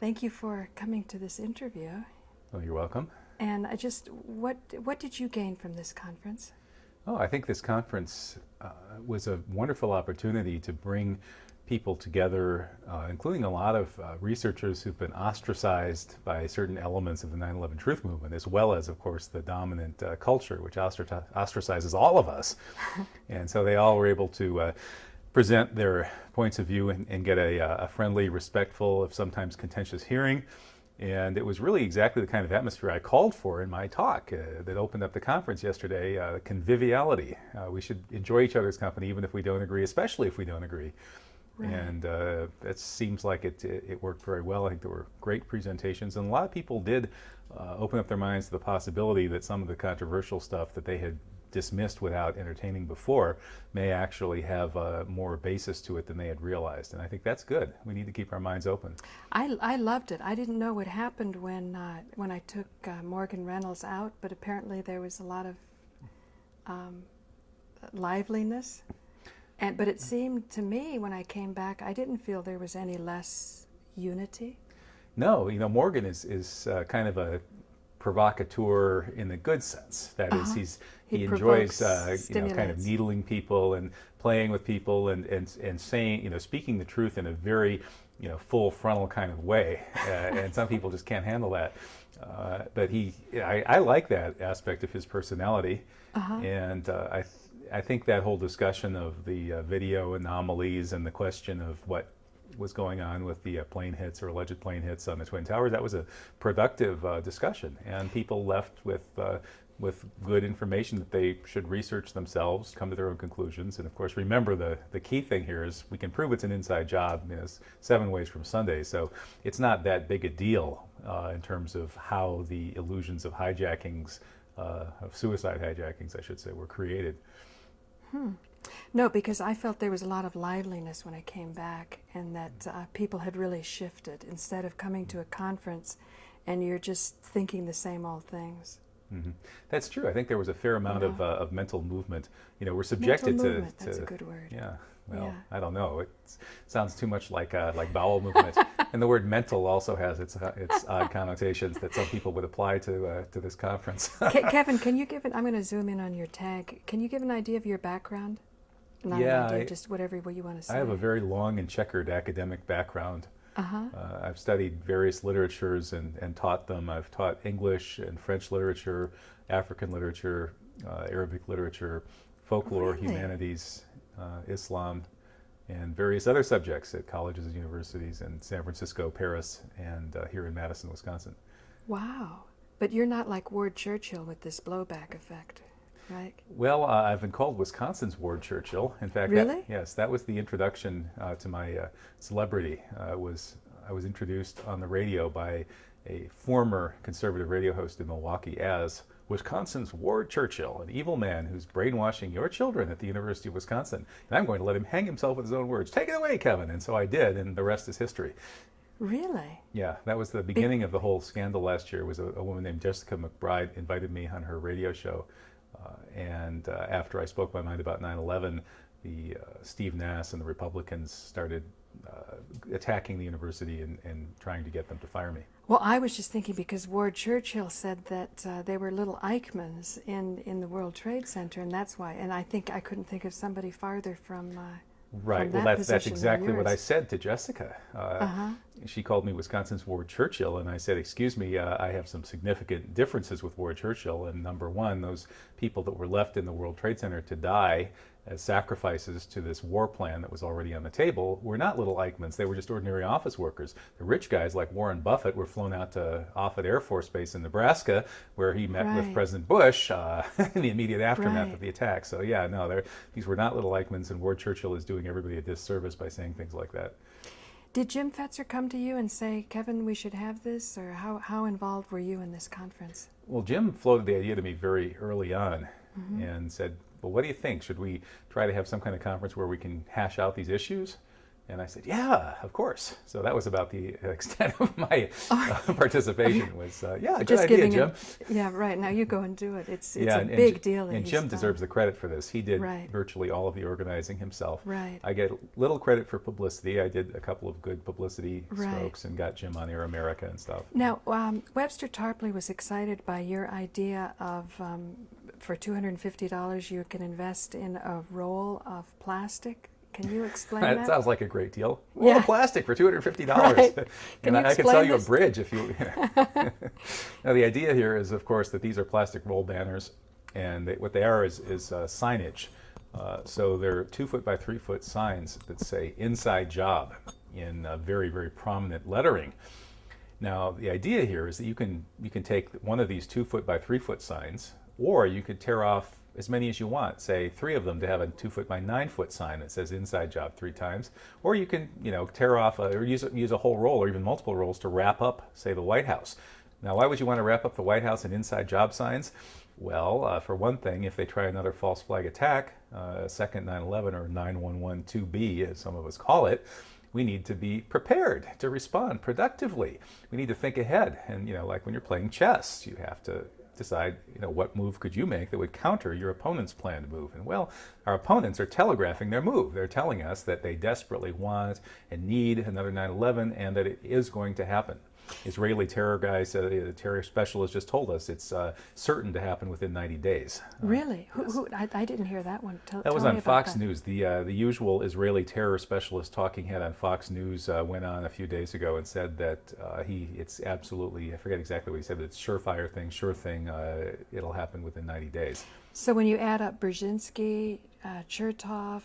Thank you for coming to this interview. Oh, you're welcome. And what did you gain from this conference? Oh, I think this conference was a wonderful opportunity to bring people together, including a lot of researchers who've been ostracized by certain elements of the 9/11 truth movement, as well as, of course, the dominant culture, which ostracizes all of us. And so they all were able to present their points of view and get a friendly, respectful, if sometimes contentious hearing. And it was really exactly the kind of atmosphere I called for in my talk that opened up the conference yesterday, conviviality. We should enjoy each other's company even if we don't agree, especially if we don't agree. Right. And it seems like it worked very well. I think there were great presentations, and a lot of people did open up their minds to the possibility that some of the controversial stuff that they had dismissed without entertaining before may actually have more basis to it than they had realized. And I think that's good. We need to keep our minds open. I loved it. I didn't know what happened when I took Morgan Reynolds out, but apparently there was a lot of liveliness. But it seemed to me when I came back, I didn't feel there was any less unity. No, Morgan is kind of a provocateur in the good sense. That is, he enjoys kind of needling people and playing with people and saying, speaking the truth in a very full frontal kind of way. And some people just can't handle that. But I like that aspect of his personality. And I think that whole discussion of the video anomalies and the question of what was going on with the plane hits or alleged plane hits on the Twin Towers, that was a productive discussion, and people left with good information that they should research themselves, come to their own conclusions. And of course, remember the key thing here is we can prove it's an inside job. It's 7 ways from Sunday, so it's not that big a deal in terms of how the illusions of hijackings, of suicide hijackings, I should say, were created. No, because I felt there was a lot of liveliness when I came back, and that people had really shifted instead of coming to a conference and you're just thinking the same old things. Mm-hmm. That's true. I think there was a fair amount of mental movement. We're subjected mental movement, that's a good word. Yeah. Well, I don't know. It sounds too much like bowel movement. And the word mental also has its odd connotations that some people would apply to this conference. Kevin, can you give I'm going to zoom in on your tag. Can you give an idea of your background? Not an idea, just whatever you want to say. I have a very long and checkered academic background. I've studied various literatures and taught them. I've taught English and French literature, African literature, Arabic literature, folklore, humanities, Islam, and various other subjects at colleges and universities in San Francisco, Paris, and here in Madison, Wisconsin. Wow. But you're not like Ward Churchill with this blowback effect, right? Well, I've been called Wisconsin's Ward Churchill. In fact, really? Yes, that was the introduction to my celebrity. I was introduced on the radio by a former conservative radio host in Milwaukee as Wisconsin's Ward Churchill, an evil man who's brainwashing your children at the University of Wisconsin. And I'm going to let him hang himself with his own words. Take it away, Kevin. And so I did, and the rest is history. Really? Yeah, that was the beginning of the whole scandal last year. Was a woman named Jessica McBride invited me on her radio show. And after I spoke my mind about 9/11, the Steve Nass and the Republicans started attacking the university and trying to get them to fire me. Well, I was just thinking because Ward Churchill said that they were little Eichmanns in the World Trade Center, and that's why. And I couldn't think of somebody farther from right. From Well, that's exactly what I said to Jessica. She called me Wisconsin's Ward Churchill, and I said, "Excuse me, I have some significant differences with Ward Churchill. And number one, those people that were left in the World Trade Center to die as sacrifices to this war plan that was already on the table were not little Eichmanns. They were just ordinary office workers. The rich guys like Warren Buffett were flown out to Offutt Air Force Base in Nebraska, where he met with President Bush in the immediate aftermath of the attack. So yeah, no, these were not little Eichmanns, and Ward Churchill is doing everybody a disservice by saying things like that." Did Jim Fetzer come to you and say, "Kevin, we should have this," or how involved were you in this conference? Well, Jim floated the idea to me very early on and said, "Well, what do you think? Should we try to have some kind of conference where we can hash out these issues?" And I said, yeah, of course. So that was about the extent of my participation. Was yeah, good just idea, Jim. Yeah, right. Now you go and do it. It's yeah, a big deal. And Jim deserves the credit for this. He did virtually all of the organizing himself. Right. I get little credit for publicity. I did a couple of good publicity strokes and got Jim on Air America and stuff. Now, Webster Tarpley was excited by your idea of for $250 you can invest in a roll of plastic. Can you explain that? That sounds like a great deal. Roll of plastic for $250. Right. And I can sell you a bridge if you... Now, the idea here is, of course, that these are plastic roll banners, and what they are is signage. So they're 2-foot by 3-foot signs that say "Inside Job" in very, very prominent lettering. Now, the idea here is that you can take one of these 2-foot by 3-foot signs, or you could tear off as many as you want, say 3 of them to have a 2-foot by 9-foot sign that says "Inside Job" 3 times, or you can, tear off or use a whole roll or even multiple rolls to wrap up, say, the White House. Now, why would you want to wrap up the White House in "Inside Job" signs? Well, for one thing, if they try another false flag attack, a second 9/11 or 9/11-2B, as some of us call it, we need to be prepared to respond productively. We need to think ahead, and like when you're playing chess, you have to decide, what move could you make that would counter your opponent's planned move. And well, our opponents are telegraphing their move. They're telling us that they desperately want and need another 9/11 and that it is going to happen. Israeli terror guys, the terror specialist just told us it's certain to happen within 90 days. Really? Who? I didn't hear that one. That was on Fox News. The usual Israeli terror specialist talking head on Fox News went on a few days ago and said that it's absolutely, I forget exactly what he said, but it's surefire thing, sure thing, it'll happen within 90 days. So when you add up Brzezinski, Chertoff,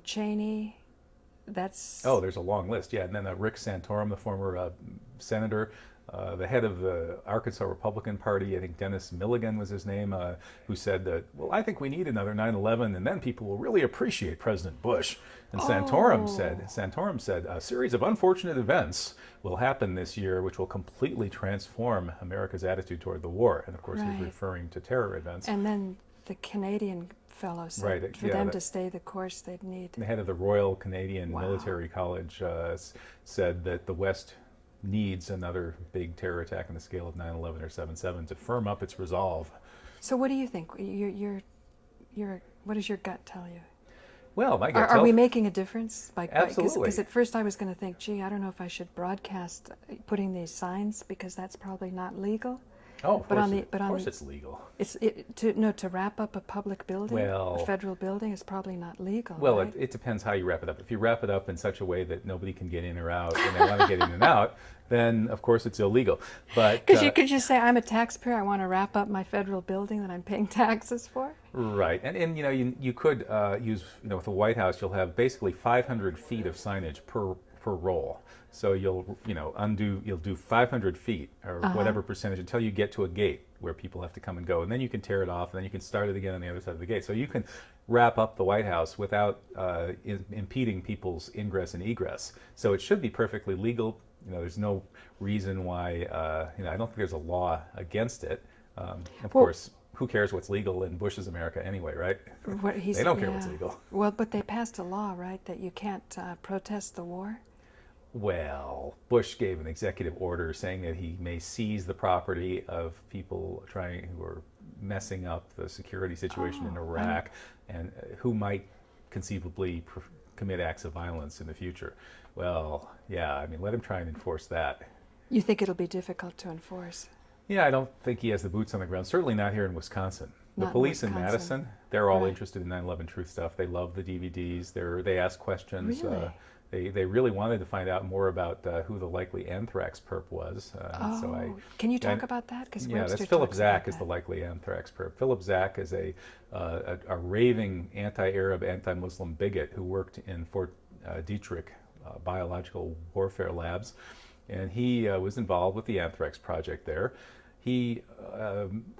Cheney, that's... Oh, there's a long list, yeah. And then Rick Santorum, the former senator, the head of the Arkansas Republican Party, I think Dennis Milligan was his name, who said that, well, I think we need another 9/11, and then people will really appreciate President Bush. And Santorum said, a series of unfortunate events will happen this year, which will completely transform America's attitude toward the war. And of course, he's referring to terror events. And then the Canadian fellow said for them to stay the course they'd need. The head of the Royal Canadian Military College said that the West needs another big terror attack on the scale of 9/11 or 7/7 to firm up its resolve. So what do you think? What does your gut tell you? Well, my gut Are we making a difference? Absolutely. Because at first I was going to think, gee, I don't know if I should broadcast putting these signs because that's probably not legal. Oh, of course it's legal. To wrap up a public building, a federal building, is probably not legal. Well, right? it depends how you wrap it up. If you wrap it up in such a way that nobody can get in or out, and they want to get in and out, then of course it's illegal. But because you could just say, I'm a taxpayer, I want to wrap up my federal building that I'm paying taxes for. Right, and you could use with the White House, you'll have basically 500 feet of signage per roll. So you'll do 500 feet or whatever percentage until you get to a gate where people have to come and go, and then you can tear it off, and then you can start it again on the other side of the gate. So you can wrap up the White House without impeding people's ingress and egress. So it should be perfectly legal. There's no reason why. I don't think there's a law against it. Of course, who cares what's legal in Bush's America anyway, right? They don't care what's legal. Well, but they passed a law, right, that you can't protest the war? Well, Bush gave an executive order saying that he may seize the property of people who are messing up the security situation in Iraq and who might conceivably commit acts of violence in the future. Well, yeah, let him try and enforce that. You think it'll be difficult to enforce? Yeah, I don't think he has the boots on the ground. Certainly not here in Wisconsin. The police in Madison, they're all interested in 9/11 truth stuff. They love the DVDs. They ask questions. Really? They really wanted to find out more about who the likely anthrax perp was. Can you talk about that? That's Philip Zack is the likely anthrax perp. Philip Zack is a raving anti-Arab, anti-Muslim bigot who worked in Fort Detrick biological warfare labs, and he was involved with the anthrax project there. He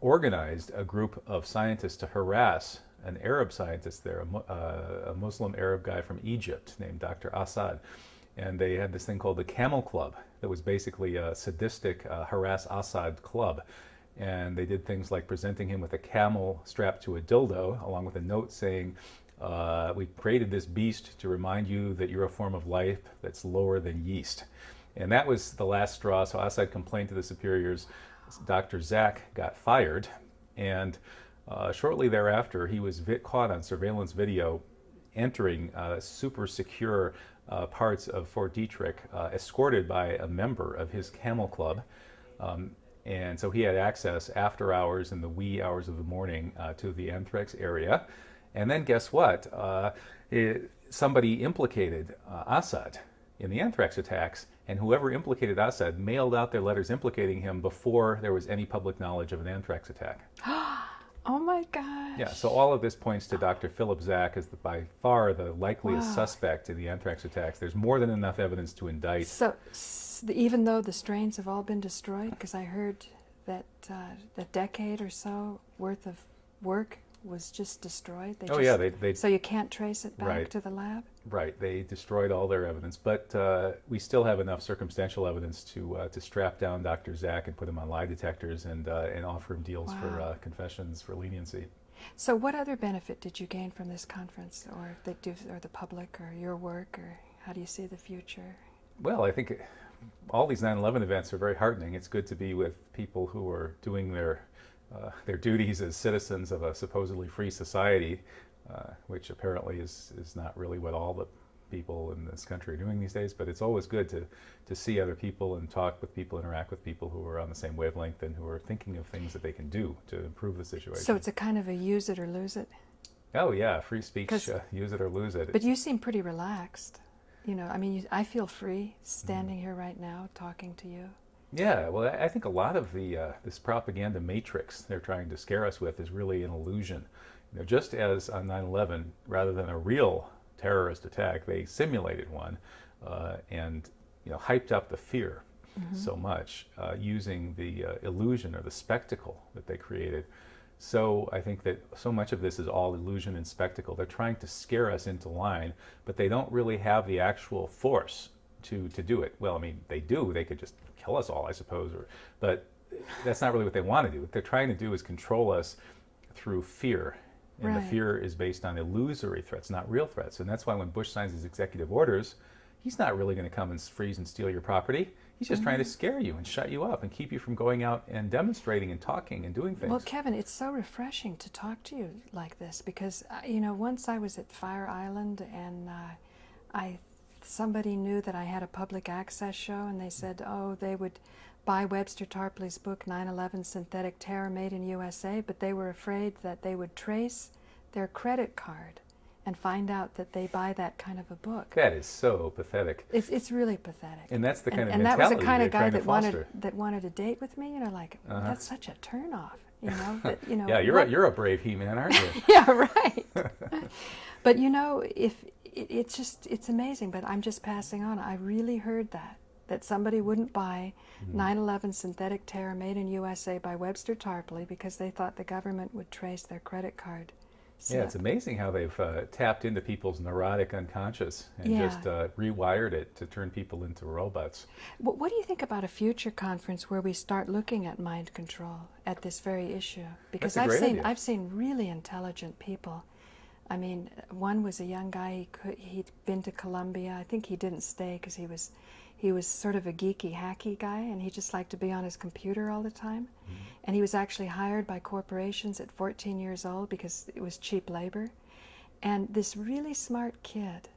organized a group of scientists to harass an Arab scientist there, a Muslim Arab guy from Egypt named Dr. Assad. And they had this thing called the Camel Club that was basically a sadistic harass Assad club. And they did things like presenting him with a camel strapped to a dildo, along with a note saying, We created this beast to remind you that you're a form of life that's lower than yeast. And that was the last straw. So Assad complained to the superiors. Dr. Zak got fired. And shortly thereafter, he was caught on surveillance video entering super secure parts of Fort Detrick, escorted by a member of his Camel Club. And so he had access after hours in the wee hours of the morning to the anthrax area. And then guess what? Somebody implicated Assad in the anthrax attacks, and whoever implicated Assad mailed out their letters implicating him before there was any public knowledge of an anthrax attack. Oh my gosh. Yeah, so all of this points to Dr. Philip Zak as by far the likeliest suspect in the anthrax attacks. There's more than enough evidence to indict. So even though the strains have all been destroyed, because I heard that a decade or so worth of work was just destroyed. So you can't trace it back to the lab? Right, they destroyed all their evidence, but we still have enough circumstantial evidence to strap down Dr. Zak and put him on lie detectors and offer him deals for confessions for leniency. So what other benefit did you gain from this conference, or the public, or your work, or how do you see the future? Well, I think all these 9/11 events are very heartening. It's good to be with people who are doing their duties as citizens of a supposedly free society, which apparently is not really what all the people in this country are doing these days. But it's always good to see other people and talk with people, interact with people who are on the same wavelength and who are thinking of things that they can do to improve the situation. So it's a kind of a use it or lose it? Oh yeah, free speech, use it or lose it. But you seem pretty relaxed. You know, I mean, I feel free standing here right now talking to you. Yeah, well, I think a lot of this propaganda matrix they're trying to scare us with is really an illusion. You know, just as on 9/11, rather than a real terrorist attack, they simulated one and hyped up the fear so much using the illusion or the spectacle that they created. So I think that so much of this is all illusion and spectacle. They're trying to scare us into line, but they don't really have the actual force to do it. Well, I mean, they do. They could just kill us all, I suppose, but that's not really what they want to do. What they're trying to do is control us through fear. And the fear is based on illusory threats, not real threats. And that's why when Bush signs his executive orders, he's not really going to come and freeze and steal your property. He's just trying to scare you and shut you up and keep you from going out and demonstrating and talking and doing things. Well, Kevin, it's so refreshing to talk to you like this because, once I was at Fire Island and somebody knew that I had a public access show, and they said, they would buy Webster Tarpley's book, 9/11 Synthetic Terror Made in USA, but they were afraid that they would trace their credit card and find out that they buy that kind of a book. That is so pathetic. It's really pathetic. And that's the kind of mentality. And that was the kind of guy that wanted to date with me. That's such a turnoff. Yeah, you're a brave he-man, aren't you? Yeah, right. But it's amazing. But I'm just passing on. I really heard that somebody wouldn't buy 9/11 Synthetic Terror Made in USA by Webster Tarpley because they thought the government would trace their credit card. Yeah, it's amazing how they've tapped into people's neurotic unconscious and just rewired it to turn people into robots. What do you think about a future conference where we start looking at mind control at this very issue? Because I've seen really intelligent people. I mean, one was a young guy. He'd been to Columbia. I think he didn't stay because he was sort of a geeky, hacky guy, and he just liked to be on his computer all the time. And he was actually hired by corporations at 14 years old because it was cheap labor. And this really smart kid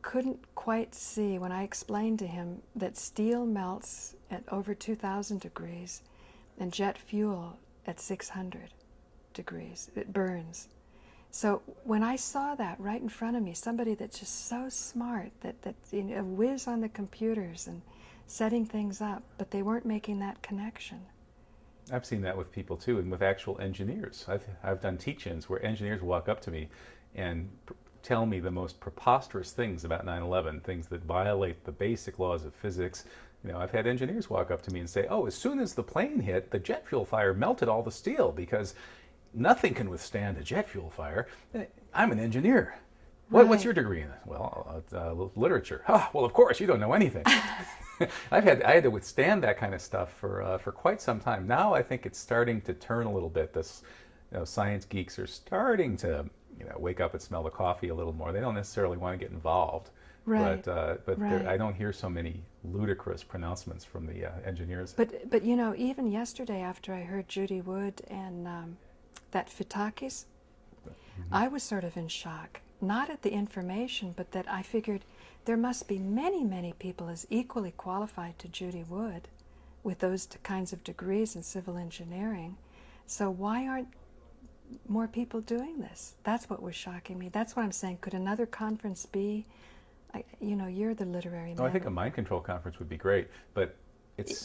couldn't quite see when I explained to him that steel melts at over 2,000 degrees and jet fuel at 600 degrees. It burns. So when I saw that right in front of me, somebody that's just so smart, that a whiz on the computers and setting things up, but they weren't making that connection. I've seen that with people too, and with actual engineers. I've done teach-ins where engineers walk up to me and tell me the most preposterous things about 9/11, things that violate the basic laws of physics. I've had engineers walk up to me and say, as soon as the plane hit, the jet fuel fire melted all the steel because nothing can withstand a jet fuel fire. I'm an engineer. What's your degree in? Well, literature. Well, of course, you don't know anything. I had to withstand that kind of stuff for quite some time. Now I think it's starting to turn a little bit. Science geeks are starting to wake up and smell the coffee a little more. They don't necessarily want to get involved. Right. But Right. I don't hear so many ludicrous pronouncements from the engineers. But even yesterday after I heard Judy Wood and that Fitakis, I was sort of in shock. Not at the information, but that I figured there must be many, many people as equally qualified to Judy Wood with those kinds of degrees in civil engineering. So why aren't more people doing this? That's what was shocking me. That's what I'm saying. Could another conference be? You're the literary man. I think a mind control conference would be great, but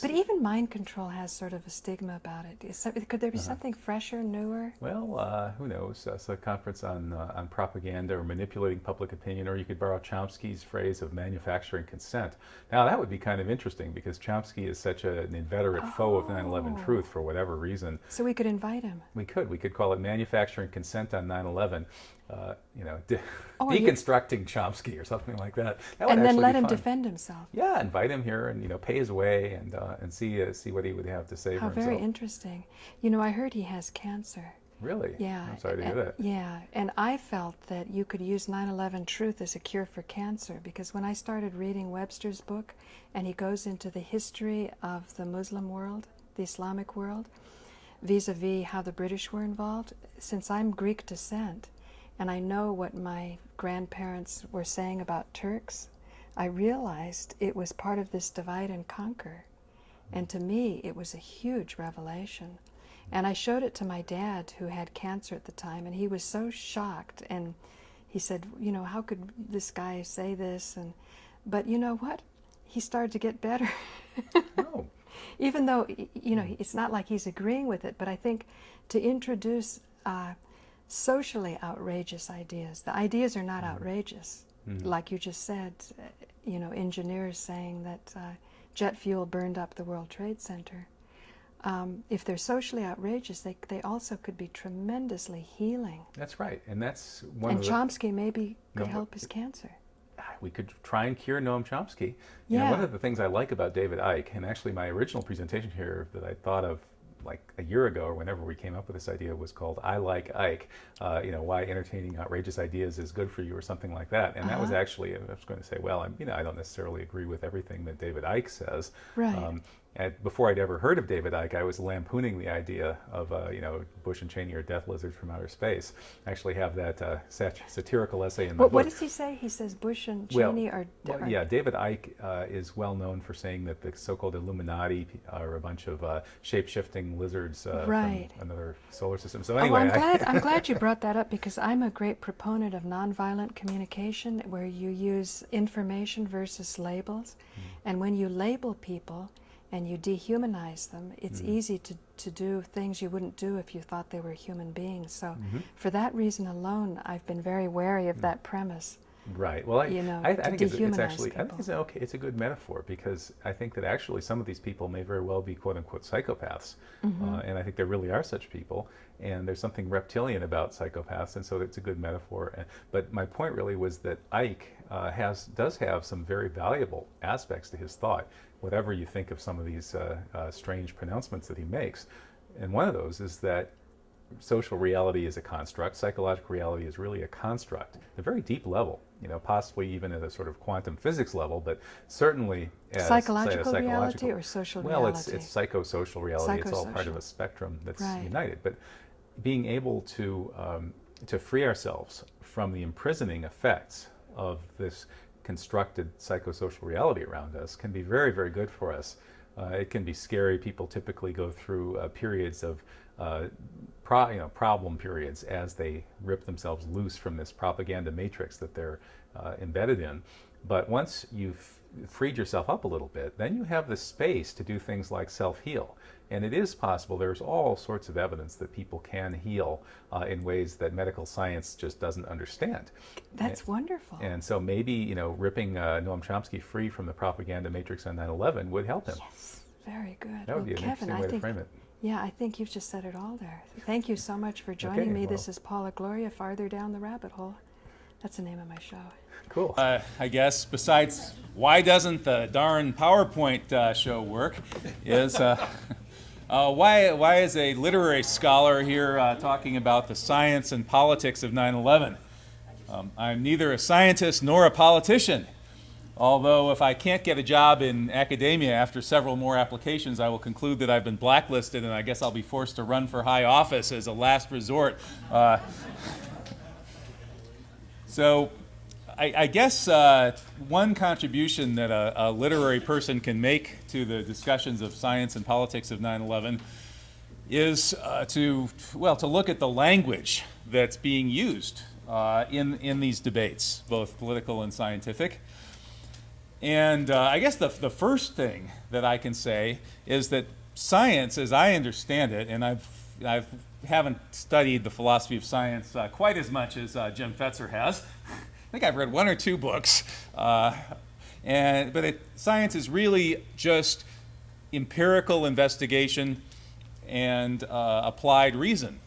But even mind control has sort of a stigma about it. Could there be something fresher, newer? Well, who knows? So a conference on propaganda or manipulating public opinion, or you could borrow Chomsky's phrase of manufacturing consent. Now that would be kind of interesting because Chomsky is such an inveterate foe of 9/11 truth for whatever reason. So we could invite him. We could call it manufacturing consent on 9/11. Deconstructing Chomsky or something like that. That would and then let be him fun. defend himself. Yeah, invite him here and pay his way and see what he would have to say for himself. How very interesting. I heard he has cancer. Really? Yeah. I'm sorry to hear that. Yeah, and I felt that you could use 9/11 truth as a cure for cancer because when I started reading Webster's book and he goes into the history of the Muslim world, the Islamic world, vis-a-vis how the British were involved, since I'm Greek descent, and I know what my grandparents were saying about Turks, I realized it was part of this divide and conquer. And to me, it was a huge revelation. And I showed it to my dad, who had cancer at the time, and he was so shocked. And he said, how could this guy say this? But you know what? He started to get better. Oh. Even though, it's not like he's agreeing with it, but I think to introduce socially outrageous ideas. The ideas are not outrageous. Like you just said, engineers saying that jet fuel burned up the World Trade Center. If they're socially outrageous, they also could be tremendously healing. That's right, and that's one and of the... Chomsky maybe could help his cancer. We could try and cure Noam Chomsky. Yeah. One of the things I like about David Icke, and actually my original presentation here that I thought of like a year ago or whenever we came up with this idea was called I Like Ike, why entertaining outrageous ideas is good for you or something like that. And that was actually, I was going to say, well, I don't necessarily agree with everything that David Icke says. Right. Before I'd ever heard of David Icke, I was lampooning the idea of, Bush and Cheney are death lizards from outer space. I actually have that satirical essay in my book. What does he say? He says Bush and Cheney are... Yeah, David Icke is well known for saying that the so-called Illuminati are a bunch of shape-shifting lizards Right. from another solar system. So anyway, I'm glad you brought that up because I'm a great proponent of nonviolent communication where you use information versus labels. And when you label people and you dehumanize them, it's easy to do things you wouldn't do if you thought they were human beings. So for that reason alone, I've been very wary of that premise. Right. Well, I think it's actually, people. I think it's okay. It's a good metaphor because I think that actually some of these people may very well be quote unquote psychopaths, and I think there really are such people. And there's something reptilian about psychopaths, and so it's a good metaphor. But my point really was that Icke does have some very valuable aspects to his thought, whatever you think of some of these strange pronouncements that he makes. And one of those is that social reality is a construct, psychological reality is really a construct, at a very deep level, possibly even at a sort of quantum physics level, but certainly as psychological reality or social reality? Well, it's psychosocial reality. It's all part of a spectrum that's united. But being able to free ourselves from the imprisoning effects of this constructed psychosocial reality around us can be very, very good for us. It can be scary. People typically go through periods of problem periods as they rip themselves loose from this propaganda matrix that they're embedded in. But once you've freed yourself up a little bit, then you have the space to do things like self-heal. And it is possible. There's all sorts of evidence that people can heal in ways that medical science just doesn't understand. That's wonderful. And so maybe, ripping Noam Chomsky free from the propaganda matrix on 9/11 would help him. Yes, very good. That would be an Kevin, interesting way to frame it. Yeah, I think you've just said it all there. Thank you so much for joining me. This is Paula Gloria, Farther Down the Rabbit Hole. That's the name of my show. Cool. I guess besides why doesn't the darn PowerPoint show work is Why is a literary scholar here talking about the science and politics of 9/11? I'm neither a scientist nor a politician. Although if I can't get a job in academia after several more applications, I will conclude that I've been blacklisted, and I guess I'll be forced to run for high office as a last resort. So I guess one contribution that a literary person can make to the discussions of science and politics of 9/11 is to look at the language that's being used in these debates, both political and scientific. And I guess the first thing that I can say is that science, as I understand it, and I haven't studied the philosophy of science quite as much as Jim Fetzer has. I think I've read one or two books, but science is really just empirical investigation and applied reason.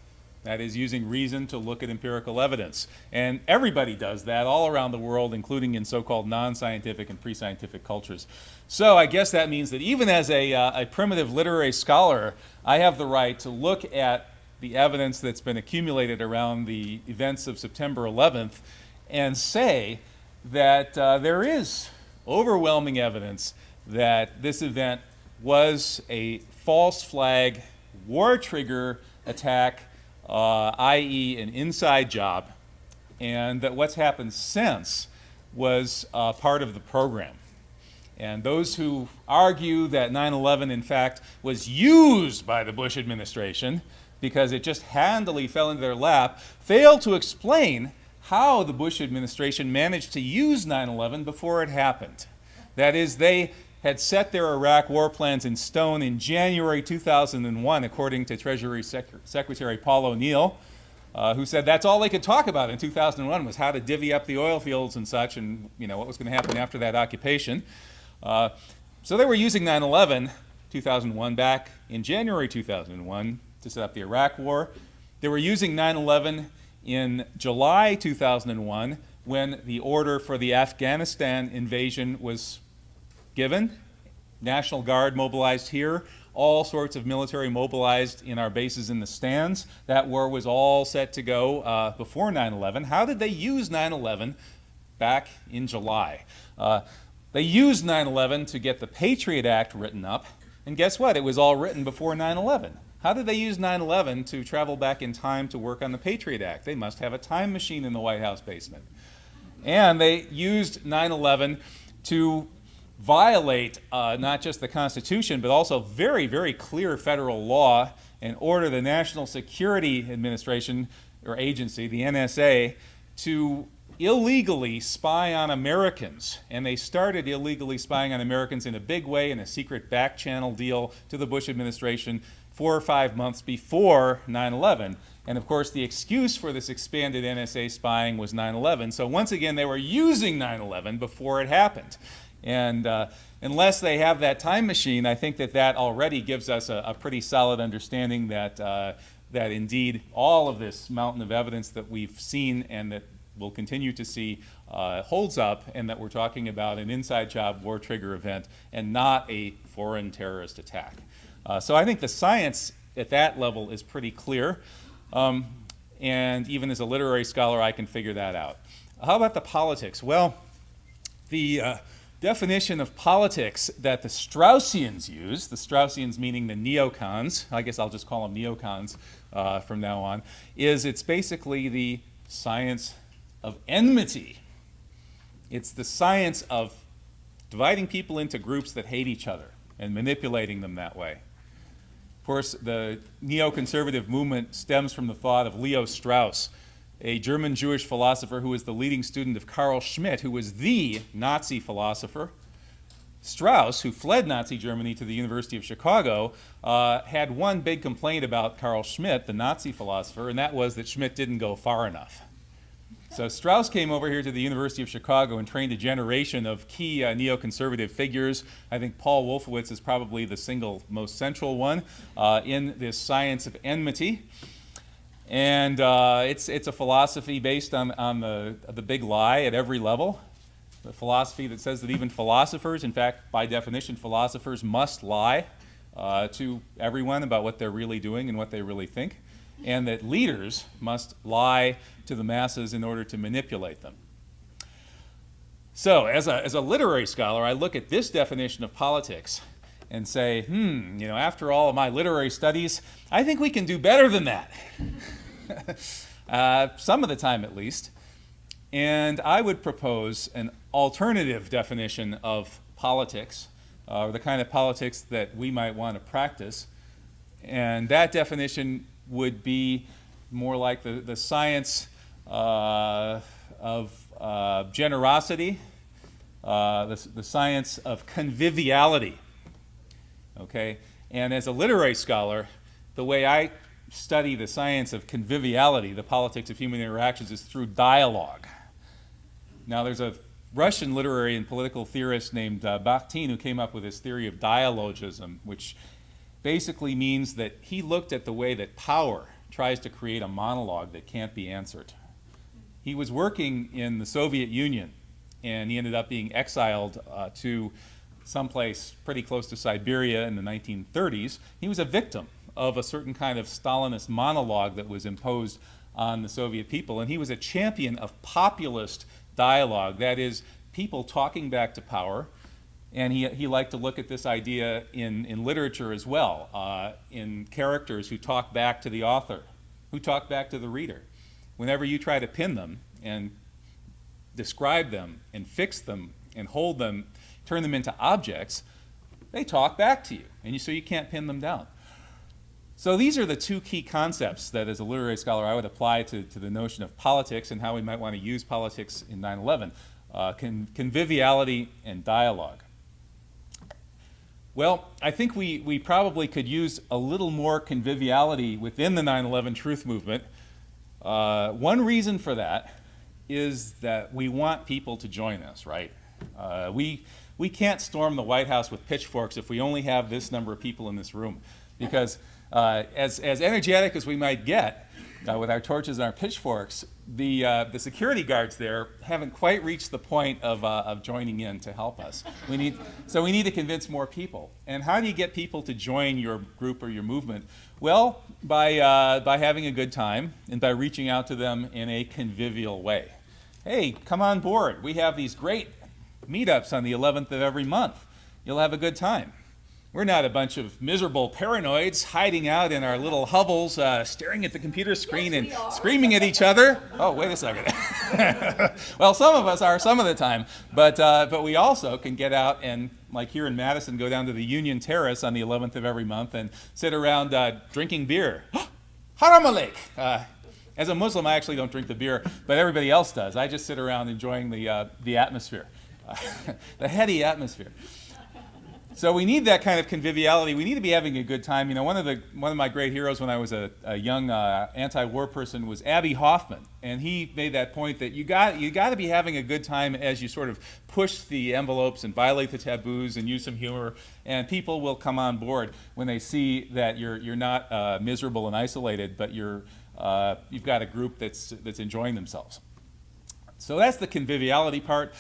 That is, using reason to look at empirical evidence. And everybody does that all around the world, including in so-called non-scientific and pre-scientific cultures. So I guess that means that even as a primitive literary scholar, I have the right to look at the evidence that's been accumulated around the events of September 11th and say that there is overwhelming evidence that this event was a false flag, war trigger attack, i.e. an inside job, and that what's happened since was part of the program. And those who argue that 9/11 in fact was used by the Bush administration because it just handily fell into their lap fail to explain how the Bush administration managed to use 9/11 before it happened. That is, they had set their Iraq war plans in stone in January 2001, according to Treasury Secretary Paula O'Neill, who said that's all they could talk about in 2001 was how to divvy up the oil fields and such, and what was going to happen after that occupation. So they were using 9/11, 2001, back in January 2001 to set up the Iraq war. They were using 9/11 in July 2001 when the order for the Afghanistan invasion was given. National Guard mobilized here, all sorts of military mobilized in our bases in the stands. That war was all set to go before 9/11. How did they use 9/11 back in July? They used 9/11 to get the Patriot Act written up, and guess what? It was all written before 9/11. How did they use 9/11 to travel back in time to work on the Patriot Act? They must have a time machine in the White House basement. And they used 9/11 to violate not just the Constitution, but also very, very clear federal law and order the National Security Administration or agency, the NSA, to illegally spy on Americans. And they started illegally spying on Americans in a big way in a secret back channel deal to the Bush administration 4 or 5 months before 9/11. And of course, the excuse for this expanded NSA spying was 9/11. So once again, they were using 9/11 before it happened. And unless they have that time machine, I think that already gives us a pretty solid understanding that indeed all of this mountain of evidence that we've seen and that we'll continue to see holds up, and that we're talking about an inside job war trigger event and not a foreign terrorist attack. So I think the science at that level is pretty clear, and even as a literary scholar I can figure that out. How about the politics? Well, the definition of politics that the Straussians use, the Straussians meaning the neocons, I guess I'll just call them neocons from now on, is it's basically the science of enmity. It's the science of dividing people into groups that hate each other and manipulating them that way. Of course, the neoconservative movement stems from the thought of Leo Strauss, a German Jewish philosopher who was the leading student of Carl Schmitt, who was the Nazi philosopher. Strauss, who fled Nazi Germany to the University of Chicago, had one big complaint about Carl Schmitt, the Nazi philosopher, and that was that Schmitt didn't go far enough. So Strauss came over here to the University of Chicago and trained a generation of key neoconservative figures. I think Paul Wolfowitz is probably the single most central one in this science of enmity. And it's a philosophy based on the big lie at every level. The philosophy that says that even philosophers, in fact, by definition, philosophers must lie. to everyone about what they're really doing and what they really think, and that leaders must lie to the masses in order to manipulate them. So, as a literary scholar, I look at this definition of politics and say, after all of my literary studies, I think we can do better than that. Some of the time, at least. And I would propose an alternative definition of politics, or the kind of politics that we might want to practice. And that definition would be more like the science of generosity, the science of conviviality. Okay? And as a literary scholar, the way I study the science of conviviality, the politics of human interactions, is through dialogue. Now, there's a Russian literary and political theorist named Bakhtin who came up with this theory of dialogism, which basically means that he looked at the way that power tries to create a monologue that can't be answered. He was working in the Soviet Union, and he ended up being exiled to someplace pretty close to Siberia in the 1930s. He was a victim of a certain kind of Stalinist monologue that was imposed on the Soviet people, and he was a champion of populist dialogue, that is, people talking back to power. And he liked to look at this idea in literature as well, in characters who talk back to the author, who talk back to the reader. Whenever you try to pin them and describe them and fix them and hold them, turn them into objects, they talk back to you, and so you can't pin them down. So these are the two key concepts that, as a literary scholar, I would apply to the notion of politics and how we might want to use politics in 9/11, conviviality and dialogue. Well, I think we probably could use a little more conviviality within the 9/11 truth movement. One reason for that is that we want people to join us, right? We can't storm the White House with pitchforks if we only have this number of people in this room, because as energetic as we might get with our torches and our pitchforks, the security guards there haven't quite reached the point of joining in to help us. So we need to convince more people. And how do you get people to join your group or your movement? Well, by having a good time and by reaching out to them in a convivial way. Hey, come on board. We have these great meetups on the 11th of every month. You'll have a good time. We're not a bunch of miserable paranoids hiding out in our little hovels, staring at the computer screen and screaming at each other. Oh, wait a second. Well, some of us are some of the time, but we also can get out and, like here in Madison, go down to the Union Terrace on the 11th of every month and sit around drinking beer. Haram alaik! As a Muslim, I actually don't drink the beer, but everybody else does. I just sit around enjoying the atmosphere, the heady atmosphere. So we need that kind of conviviality. We need to be having a good time. You know, one of my great heroes when I was a young anti-war person was Abbie Hoffman, and he made that point that you got to be having a good time as you sort of push the envelopes and violate the taboos and use some humor, and people will come on board when they see that you're not miserable and isolated, but you've got a group that's enjoying themselves. So that's the conviviality part.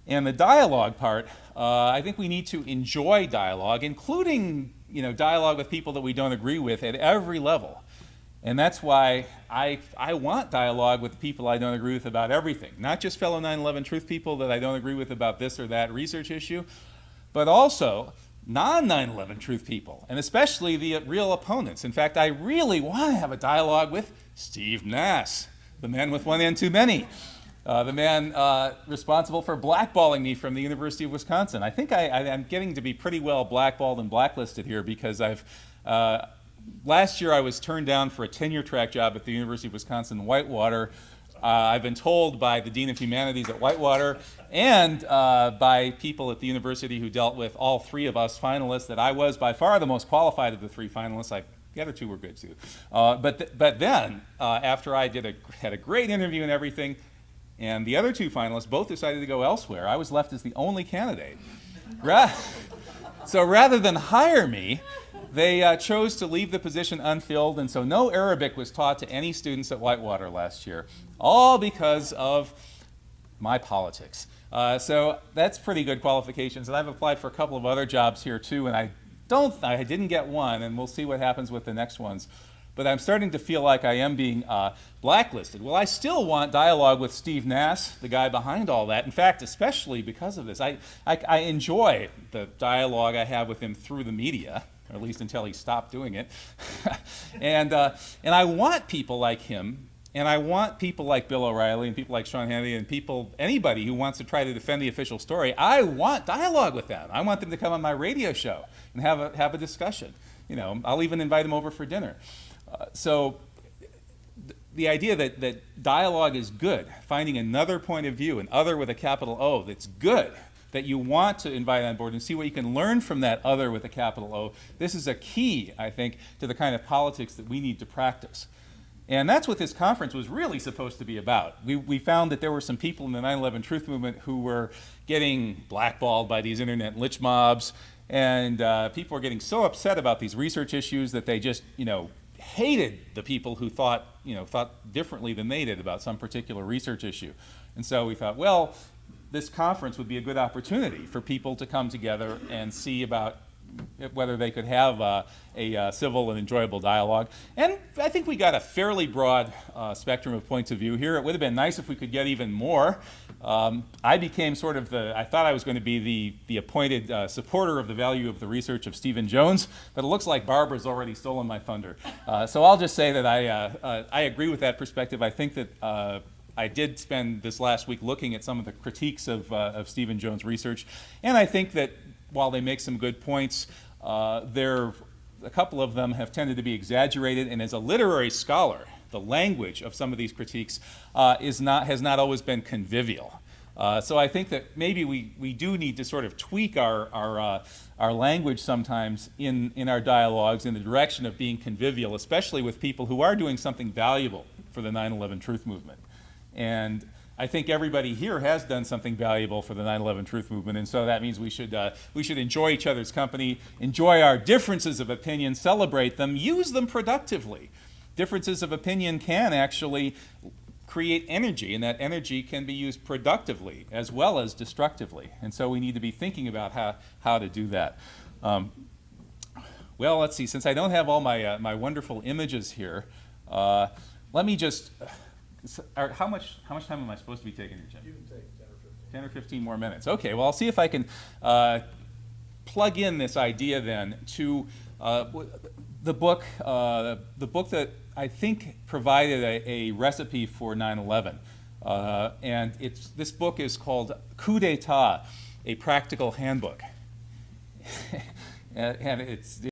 And the dialogue part, I think we need to enjoy dialogue, including dialogue with people that we don't agree with at every level. And that's why I want dialogue with people I don't agree with about everything. Not just fellow 9/11 truth people that I don't agree with about this or that research issue, but also non-9/11 truth people, and especially the real opponents. In fact, I really want to have a dialogue with Steve Nass, the man with one and too many. The man responsible for blackballing me from the University of Wisconsin. I think I'm getting to be pretty well blackballed and blacklisted here because last year I was turned down for a tenure track job at the University of Wisconsin Whitewater. I've been told by the Dean of Humanities at Whitewater and by people at the university who dealt with all three of us finalists that I was by far the most qualified of the three finalists. The other two were good too. But then, after I had a great interview and everything, and the other two finalists both decided to go elsewhere, I was left as the only candidate. So rather than hire me, they chose to leave the position unfilled, and so no Arabic was taught to any students at Whitewater last year, all because of my politics. So that's pretty good qualifications, and I've applied for a couple of other jobs here too, and I I didn't get one, and we'll see what happens with the next ones. But I'm starting to feel like I am being blacklisted. Well, I still want dialogue with Steve Nass, the guy behind all that. In fact, especially because of this, I enjoy the dialogue I have with him through the media, or at least until he stopped doing it. and I want people like him, and I want people like Bill O'Reilly and people like Sean Hannity and anybody who wants to try to defend the official story. I want dialogue with them. I want them to come on my radio show and have a discussion. You know, I'll even invite them over for dinner. So the idea that dialogue is good, finding another point of view, an other with a capital O that's good, that you want to invite on board and see what you can learn from that other with a capital O, this is a key, I think, to the kind of politics that we need to practice. And that's what this conference was really supposed to be about. We found that there were some people in the 9/11 Truth Movement who were getting blackballed by these internet lynch mobs, and people were getting so upset about these research issues that they just, hated the people who thought differently than they did about some particular research issue. And so we thought, well, this conference would be a good opportunity for people to come together and see about whether they could have a civil and enjoyable dialogue. And I think we got a fairly broad spectrum of points of view here. It would have been nice if we could get even more. I became sort of I thought I was going to be the appointed supporter of the value of the research of Stephen Jones, but it looks like Barbara's already stolen my thunder. So I'll just say that I agree with that perspective. I think that I did spend this last week looking at some of the critiques of Stephen Jones' research, and I think that while they make some good points, a couple of them have tended to be exaggerated, and as a literary scholar, the language of some of these critiques has not always been convivial. So I think that maybe we do need to sort of tweak our language sometimes in our dialogues in the direction of being convivial, especially with people who are doing something valuable for the 9/11 Truth Movement. And I think everybody here has done something valuable for the 9/11 Truth Movement, and so that means we should enjoy each other's company, enjoy our differences of opinion, celebrate them, use them productively. Differences of opinion can actually create energy, and that energy can be used productively as well as destructively. And so we need to be thinking about how to do that. Well, let's see. Since I don't have all my wonderful images here, let me just. How much time am I supposed to be taking here, Jim? You can take 10 or 15. 10 or 15 more minutes. Okay, well, I'll see if I can plug in this idea then to the book that I think provided a recipe for 9/11. And this book is called Coup d'etat, a Practical Handbook. And it's